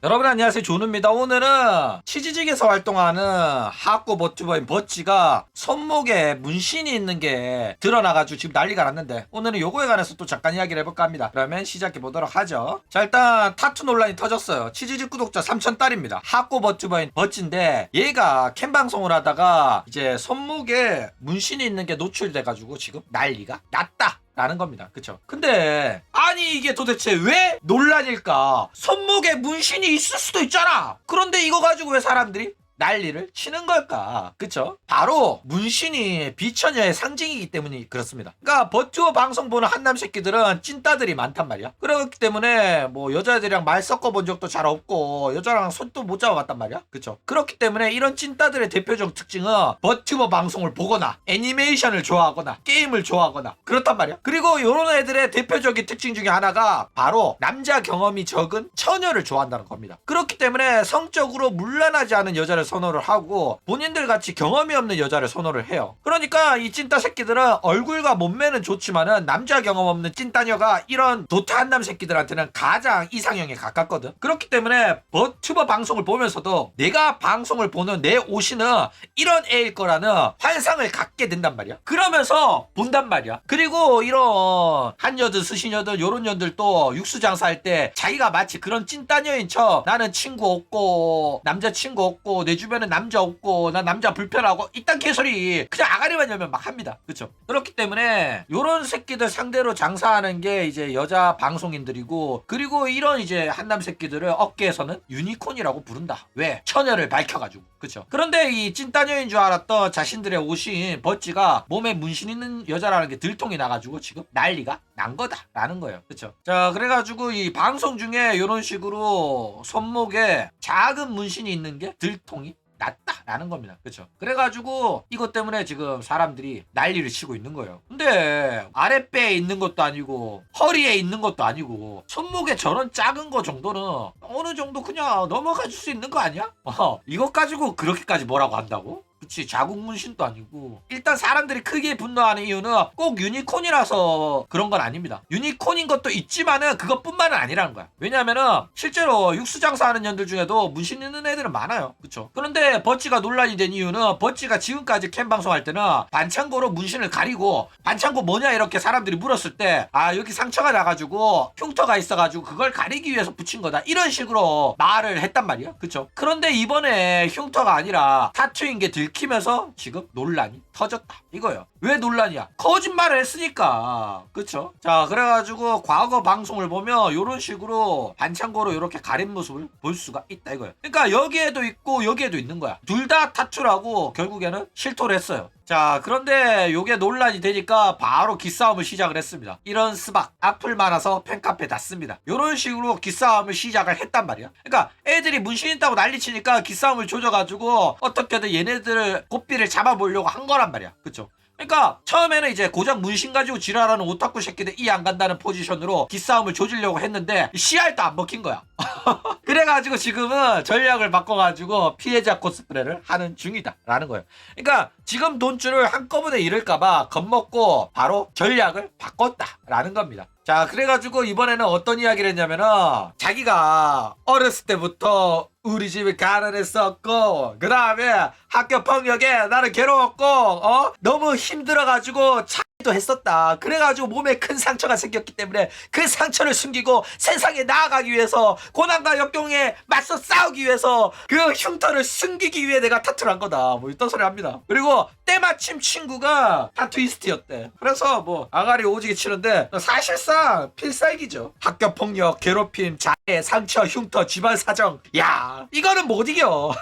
여러분 안녕하세요, 조누입니다. 오늘은 치즈직에서 활동하는 하코 버튜버인 버찌가 손목에 문신이 있는 게 드러나가지고 지금 난리가 났는데, 오늘은 요거에 관해서 또 잠깐 이야기를 해볼까 합니다. 그러면 시작해 보도록 하죠. 자, 일단 타투 논란이 터졌어요. 치즈직 구독자 3,000달입니다. 하코 버튜버인 버찌인데, 얘가 캠 방송을 하다가 이제 손목에 문신이 있는 게 노출돼가지고 지금 난리가 났다 라는 겁니다. 그쵸? 근데 아니 이게 도대체 왜 논란일까? 손목에 문신이 있을 수도 있잖아. 그런데 이거 가지고 왜 사람들이 난리를 치는 걸까? 그쵸? 바로 문신이 비처녀의 상징이기 때문이 그렇습니다. 그러니까 버튜버 방송 보는 한남 새끼들은 찐따들이 많단 말이야. 그렇기 때문에 뭐 여자들이랑 말 섞어본 적도 잘 없고 여자랑 손도 못 잡아봤단 말이야. 그쵸? 그렇기 때문에 이런 찐따들의 대표적 특징은 버튜버 방송을 보거나 애니메이션을 좋아하거나 게임을 좋아하거나 그렇단 말이야. 그리고 이런 애들의 대표적인 특징 중에 하나가 바로 남자 경험이 적은 처녀를 좋아한다는 겁니다. 그렇기 때문에 성적으로 문란하지 않은 여자를 선호를 하고 본인들 같이 경험이 없는 여자를 선호를 해요. 그러니까 이 찐따 새끼들은 얼굴과 몸매는 좋지만은 남자 경험 없는 찐따녀가 이런 도태 한남 새끼들한테는 가장 이상형에 가깝거든. 그렇기 때문에 버튜버 방송을 보면서도 내가 방송을 보는 내 오시는 이런 애일 거라는 환상을 갖게 된단 말이야. 그러면서 본단 말이야. 그리고 이런 한여든 스시녀든 요런 년들도 육수 장사할 때 자기가 마치 그런 찐따녀인 척 나는 친구 없고 남자친구 없고 내 주변에 남자 없고 난 남자 불편하고 이딴 개소리 그냥 아가리만 열면 막 합니다. 그쵸? 그렇기 때문에 요런 새끼들 상대로 장사하는 게 이제 여자 방송인들이고, 그리고 이런 이제 한남 새끼들을 업계에서는 유니콘이라고 부른다. 왜? 처녀를 밝혀가지고. 그쵸? 그런데 이 찐따녀인 줄 알았던 자신들의 오신 버찌가 몸에 문신 있는 여자라는 게 들통이 나가지고 지금 난리가 난 거다라는 거예요. 그쵸? 자, 그래가지고 이 방송 중에 이런 식으로 손목에 작은 문신이 있는 게 들통이 났다라는 겁니다. 그쵸? 그래가지고 이것 때문에 지금 사람들이 난리를 치고 있는 거예요. 근데 아랫배에 있는 것도 아니고 허리에 있는 것도 아니고 손목에 저런 작은 거 정도는 어느 정도 그냥 넘어가 줄 수 있는 거 아니야? 이것 가지고 그렇게까지 뭐라고 한다고? 그치, 자국 문신도 아니고. 일단 사람들이 크게 분노하는 이유는 꼭 유니콘이라서 그런 건 아닙니다. 유니콘인 것도 있지만은 그것뿐만은 아니라는 거야. 왜냐면은 실제로 육수 장사하는 년들 중에도 문신 있는 애들은 많아요. 그쵸? 그런데 버찌가 논란이 된 이유는 버찌가 지금까지 캠 방송할 때는 반창고로 문신을 가리고, 반창고 뭐냐 이렇게 사람들이 물었을 때 아, 여기 상처가 나가지고 흉터가 있어가지고 그걸 가리기 위해서 붙인 거다, 이런 식으로 말을 했단 말이야. 그쵸? 그런데 이번에 흉터가 아니라 타투인 게 들키면서 지금 논란이 터졌다 이거예요. 왜 논란이야? 거짓말을 했으니까. 그쵸? 자, 그래가지고 과거 방송을 보면 이런 식으로 반창고로 이렇게 가린 모습을 볼 수가 있다 이거예요. 그러니까 여기에도 있고 여기에도 있는 거야. 둘 다 타투라고 결국에는 실토를 했어요. 자, 그런데 요게 논란이 되니까 바로 기싸움을 시작을 했습니다. 이런 스박 악플 많아서 팬카페 닫습니다. 요런 식으로 기싸움을 시작을 했단 말이야. 그러니까 애들이 문신 있다고 난리치니까 기싸움을 조져가지고 어떻게든 얘네들을 고삐를 잡아보려고 한 거란 말이야. 그쵸? 그러니까 처음에는 이제 고작 문신 가지고 지랄하는 오타쿠 새끼들 이 안 간다는 포지션으로 기싸움을 조지려고 했는데 씨알도 안 먹힌 거야. 그래가지고 지금은 전략을 바꿔가지고 피해자 코스프레를 하는 중이다 라는 거예요. 그러니까 지금 돈줄을 한꺼번에 잃을까봐 겁먹고 바로 전략을 바꿨다 라는 겁니다. 자, 그래가지고 이번에는 어떤 이야기를 했냐면은 자기가 어렸을 때부터 우리 집에 가난했었고 그 다음에 학교 폭력에 나는 괴로웠고 너무 힘들어가지고 도 했었다. 그래가지고 몸에 큰 상처가 생겼기 때문에 그 상처를 숨기고 세상에 나아가기 위해서, 고난과 역경에 맞서 싸우기 위해서 그 흉터를 숨기기 위해 내가 타투를 한 거다, 뭐 이딴 소리 합니다. 그리고 때마침 친구가 타투이스트였대. 그래서 뭐 아가리 오지게 치는데 사실상 필살기죠. 학교 폭력, 괴롭힘, 자해, 상처, 흉터, 집안 사정. 야, 이거는 못 이겨.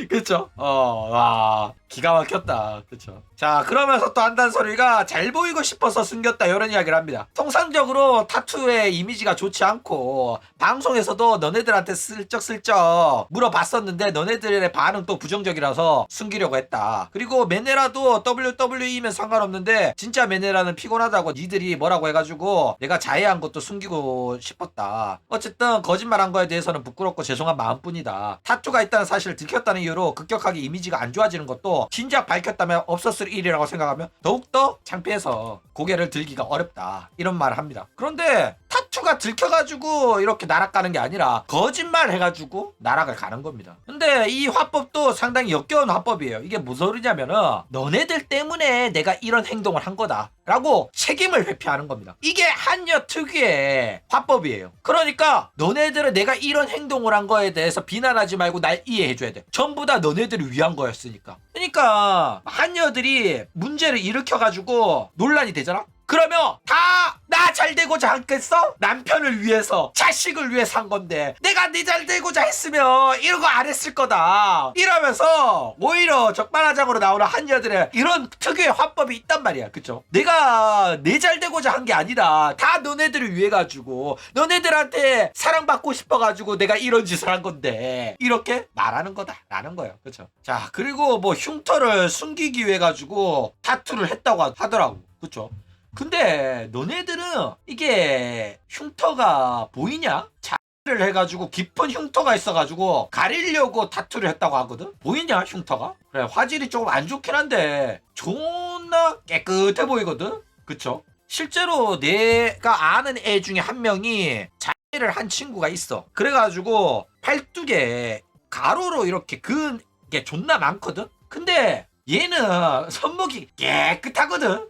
그쵸? 와, 기가 막혔다. 그쵸? 자, 그러면서 또 한다는 소리가 잘 보이고 싶어서 숨겼다 이런 이야기를 합니다. 통상적으로 타투의 이미지가 좋지 않고 방송에서도 너네들한테 슬쩍슬쩍 물어봤었는데 너네들의 반응 또 부정적이라서 숨기려고 했다. 그리고 메네라도 WWE면 상관없는데 진짜 메네라는 피곤하다고 니들이 뭐라고 해가지고 내가 자해한 것도 숨기고 싶었다. 어쨌든 거짓말한 거에 대해서는 부끄럽고 죄송한 마음뿐이다. 타투가 있다는 사실을 들켰다는 이유로 급격하게 이미지가 안 좋아지는 것도 해가지고 진작 밝혔다면 없었을 일이라고 생각하면 더욱더 창피해서 고개를 들기가 어렵다 이런 말을 합니다. 그런데 타투가 들켜가지고 이렇게 날아가는 게 아니라 거짓말 해가지고 날아갈 가는 겁니다. 근데 이 화법도 상당히 역겨운 화법이에요. 이게 무슨 소리냐면은 너네들 때문에 내가 이런 행동을 한 거다 라고 책임을 회피하는 겁니다. 이게 한여 특유의 화법이에요. 그러니까 너네들은 내가 이런 행동을 한 거에 대해서 비난하지 말고 날 이해해줘야 돼. 전부 다 너네들을 위한 거였으니까. 그러니까 한여들이 문제를 일으켜가지고 논란이 되잖아? 그러면 다 나 잘 되고자 했겠어? 남편을 위해서 자식을 위해서 한 건데 내가 네 잘 되고자 했으면 이런 거 안 했을 거다 이러면서 오히려 적반하장으로 나오는 한여들의 이런 특유의 화법이 있단 말이야. 그쵸? 내가 내 잘 되고자 한 게 아니라 다 너네들을 위해 가지고 너네들한테 사랑받고 싶어 가지고 내가 이런 짓을 한 건데 이렇게 말하는 거다 라는 거예요. 그쵸? 자, 그리고 뭐 흉터를 숨기기 위해 가지고 타투를 했다고 하더라고. 그쵸? 근데 너네들은 이게 흉터가 보이냐? 자를 해가지고 깊은 흉터가 있어가지고 가리려고 타투를 했다고 하거든? 보이냐 흉터가? 그래, 화질이 조금 안 좋긴 한데 존나 깨끗해 보이거든? 그쵸? 실제로 내가 아는 애 중에 한 명이 자를 한 친구가 있어. 그래가지고 팔뚝에 가로로 이렇게 그은 게 존나 많거든? 근데 얘는 손목이 깨끗하거든?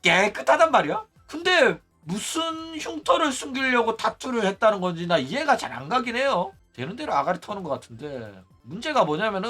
깨끗하단 말이야? 근데 무슨 흉터를 숨기려고 타투를 했다는 건지 나 이해가 잘 안 가긴 해요. 되는 대로 아가리 터는 것 같은데 문제가 뭐냐면은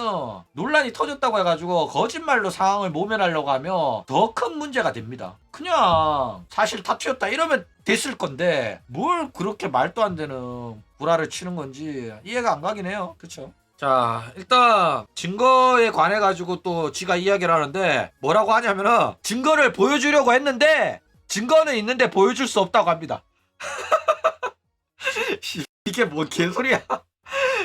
논란이 터졌다고 해가지고 거짓말로 상황을 모면하려고 하면 더 큰 문제가 됩니다. 그냥 사실 타투였다 이러면 됐을 건데 뭘 그렇게 말도 안 되는 구라를 치는 건지 이해가 안 가긴 해요. 그쵸? 자, 일단 증거에 관해 가지고 또 지가 이야기를 하는데 뭐라고 하냐면은 증거를 보여주려고 했는데 증거는 있는데 보여줄 수 없다고 합니다. 이게 뭔 개소리야.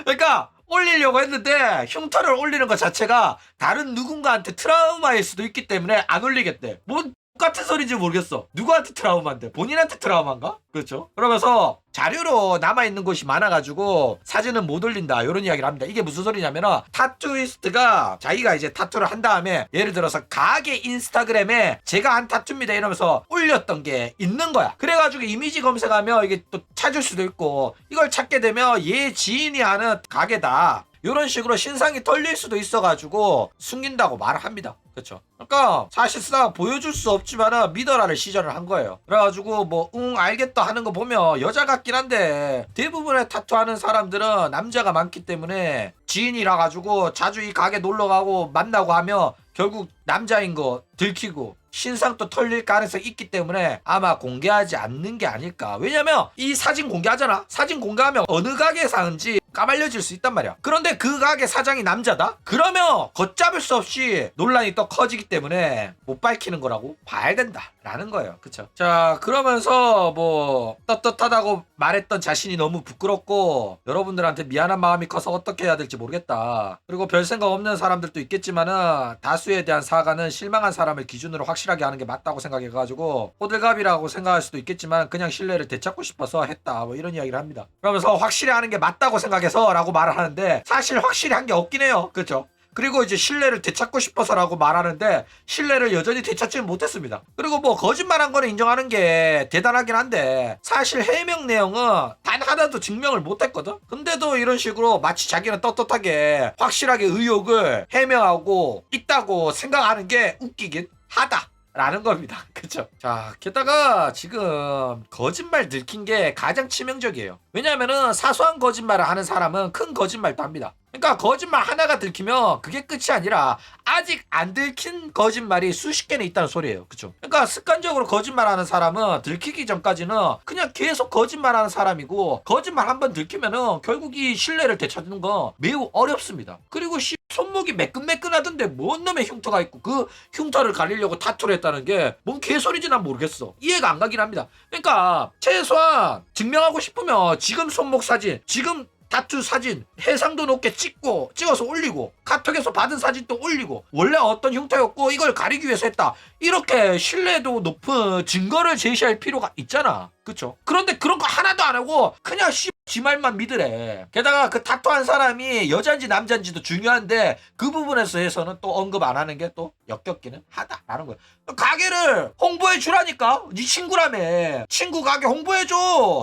그러니까 올리려고 했는데 흉터를 올리는 것 자체가 다른 누군가한테 트라우마일 수도 있기 때문에 안 올리겠대. 뭔 똑같은 소리인지 모르겠어. 누구한테 트라우마인데? 본인한테 트라우마인가? 그렇죠? 그러면서 자료로 남아있는 곳이 많아가지고 사진은 못 올린다 이런 이야기를 합니다. 이게 무슨 소리냐면은 타투이스트가 자기가 이제 타투를 한 다음에 예를 들어서 가게 인스타그램에 제가 한 타투입니다 이러면서 올렸던 게 있는 거야. 그래가지고 이미지 검색하면 이게 또 찾을 수도 있고 이걸 찾게 되면 얘 지인이 하는 가게다 이런 식으로 신상이 털릴 수도 있어가지고 숨긴다고 말을 합니다. 그렇죠? 그러니까 사실상 보여줄 수 없지만은 믿어라를 시전을 한 거예요. 그래가지고 뭐 알겠다 하는 거 보면 여자 같긴 한데 대부분의 타투하는 사람들은 남자가 많기 때문에 지인이라 가지고 자주 이 가게 놀러 가고 만나고 하면 결국 남자인 거 들키고 신상도 털릴 가능성이 있기 때문에 아마 공개하지 않는 게 아닐까. 왜냐면 이 사진 공개하잖아. 사진 공개하면 어느 가게 사는지 까발려질 수 있단 말이야. 그런데 그 가게 사장이 남자다? 그러면 걷잡을 수 없이 논란이 또 커지기 때문에 못 밝히는 거라고 봐야 된다 라는 거예요. 그쵸? 자, 그러면서 뭐 떳떳하다고 말했던 자신이 너무 부끄럽고 여러분들한테 미안한 마음이 커서 어떻게 해야 될지 모르겠다. 그리고 별 생각 없는 사람들도 있겠지만은 다수에 대한 사과는 실망한 사람을 기준으로 확실하게 하는 게 맞다고 생각해가지고 호들갑이라고 생각할 수도 있겠지만 그냥 신뢰를 되찾고 싶어서 했다 뭐 이런 이야기를 합니다. 그러면서 확실히 하는 게 맞다고 생각해서 라고 말을 하는데 사실 확실히 한 게 없긴 해요. 그렇죠? 그리고 이제 신뢰를 되찾고 싶어서라고 말하는데 신뢰를 여전히 되찾지는 못했습니다. 그리고 뭐 거짓말한 거는 인정하는 게 대단하긴 한데 사실 해명 내용은 단 하나도 증명을 못했거든. 근데도 이런 식으로 마치 자기는 떳떳하게 확실하게 의혹을 해명하고 있다고 생각하는 게 웃기긴 하다 라는 겁니다. 그쵸? 자, 게다가 지금 거짓말 들킨 게 가장 치명적이에요. 왜냐면은 사소한 거짓말을 하는 사람은 큰 거짓말도 합니다. 그러니까 거짓말 하나가 들키면 그게 끝이 아니라 아직 안 들킨 거짓말이 수십 개는 있다는 소리예요. 그쵸? 그러니까 습관적으로 거짓말하는 사람은 들키기 전까지는 그냥 계속 거짓말하는 사람이고 거짓말 한번 들키면은 결국 이 신뢰를 되찾는 건 매우 어렵습니다. 그리고 손목이 매끈매끈하던데 뭔 놈의 흉터가 있고 그 흉터를 가리려고 타투를 했다는 게 뭔 개소리인지 난 모르겠어. 이해가 안 가긴 합니다. 그러니까 최소한 증명하고 싶으면 지금 손목 사진, 지금 타투 사진 해상도 높게 찍어서 올리고 카톡에서 받은 사진도 올리고 원래 어떤 흉터였고 이걸 가리기 위해서 했다 이렇게 신뢰도 높은 증거를 제시할 필요가 있잖아. 그쵸? 그런데 그런 거 하나도 안 하고 그냥 지 말만 믿으래. 게다가 그 타투한 사람이 여잔지 남잔지도 중요한데 그 부분에서 해서는 또 언급 안 하는 게 또 역겹기는 하다라는 거야. 가게를 홍보해 주라니까. 네 친구라며. 친구 가게 홍보해 줘.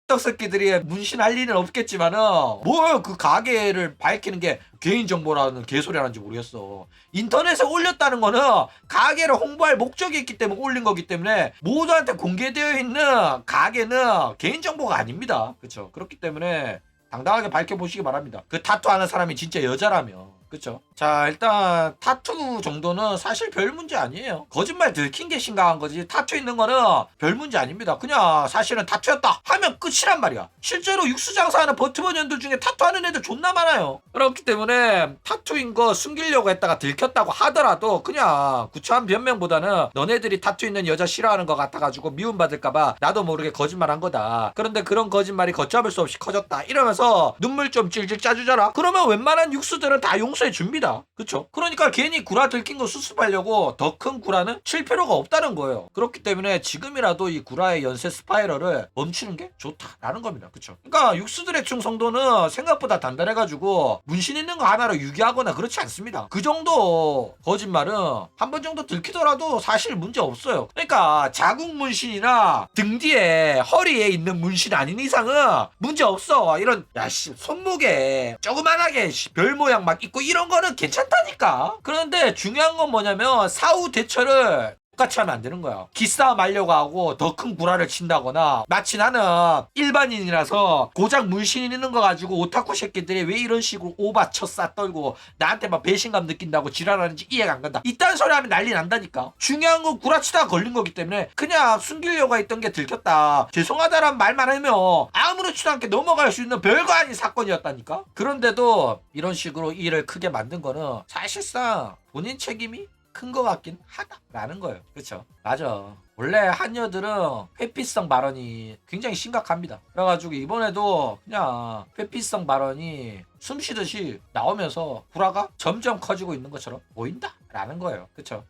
떡새끼들이 문신할 리는 없겠지만은 뭘 그 가게를 밝히는 게 개인정보라는 개소리 하는지 모르겠어. 인터넷에 올렸다는 거는 가게를 홍보할 목적이 있기 때문에 올린 거기 때문에 모두한테 공개되어 있는 가게는 개인정보가 아닙니다. 그쵸? 그렇기 때문에 당당하게 밝혀보시기 바랍니다. 그 타투하는 사람이 진짜 여자라면. 그쵸? 자, 일단 타투 정도는 사실 별 문제 아니에요. 거짓말 들킨 게 심각한 거지. 타투 있는 거는 별 문제 아닙니다. 그냥 사실은 타투였다 하면 끝이란 말이야. 실제로 육수 장사하는 버트버년들 중에 타투하는 애들 존나 많아요. 그렇기 때문에 타투인 거 숨기려고 했다가 들켰다고 하더라도 그냥 구차한 변명보다는 너네들이 타투 있는 여자 싫어하는 거 같아가지고 미움받을까봐 나도 모르게 거짓말한 거다. 그런데 그런 거짓말이 걷잡을 수 없이 커졌다. 이러면서 눈물 좀 찔찔 짜주잖아. 그러면 웬만한 육수들은 다 용서해 줍니다. 그쵸? 그러니까 괜히 구라 들킨 거 수습하려고 더 큰 구라는 칠 필요가 없다는 거예요. 그렇기 때문에 지금이라도 이 구라의 연쇄 스파이럴을 멈추는 게 좋다라는 겁니다. 그쵸? 그러니까 육수들의 충성도는 생각보다 단단해가지고 문신 있는 거 하나로 유기하거나 그렇지 않습니다. 그 정도 거짓말은 한 번 정도 들키더라도 사실 문제 없어요. 그러니까 자국 문신이나 등 뒤에 허리에 있는 문신 아닌 이상은 문제 없어. 이런 야씨 손목에 조그만하게 별 모양 막 있고 이런 거는 괜찮다니까. 그런데 중요한 건 뭐냐면 사후 대처를 똑같이 하면 안 되는 거야. 기싸움 하려고 하고 더 큰 구라를 친다거나 마치 나는 일반인이라서 고작 문신 있는 거 가지고 오타쿠 새끼들이 왜 이런 식으로 오바쳐 싸떨고 나한테 막 배신감 느낀다고 지랄하는지 이해가 안 간다. 이딴 소리 하면 난리 난다니까. 중요한 건 구라치다가 걸린 거기 때문에 그냥 숨기려고 했던 게 들켰다. 죄송하다란 말만 하면 아무렇지도 않게 넘어갈 수 있는 별거 아닌 사건이었다니까. 그런데도 이런 식으로 일을 크게 만든 거는 사실상 본인 책임이 큰 거 같긴 하다라는 거예요. 그렇죠? 맞아. 원래 한여들은 회피성 발언이 굉장히 심각합니다. 그래가지고 이번에도 그냥 회피성 발언이 숨쉬듯이 나오면서 구라가 점점 커지고 있는 것처럼 보인다라는 거예요. 그렇죠?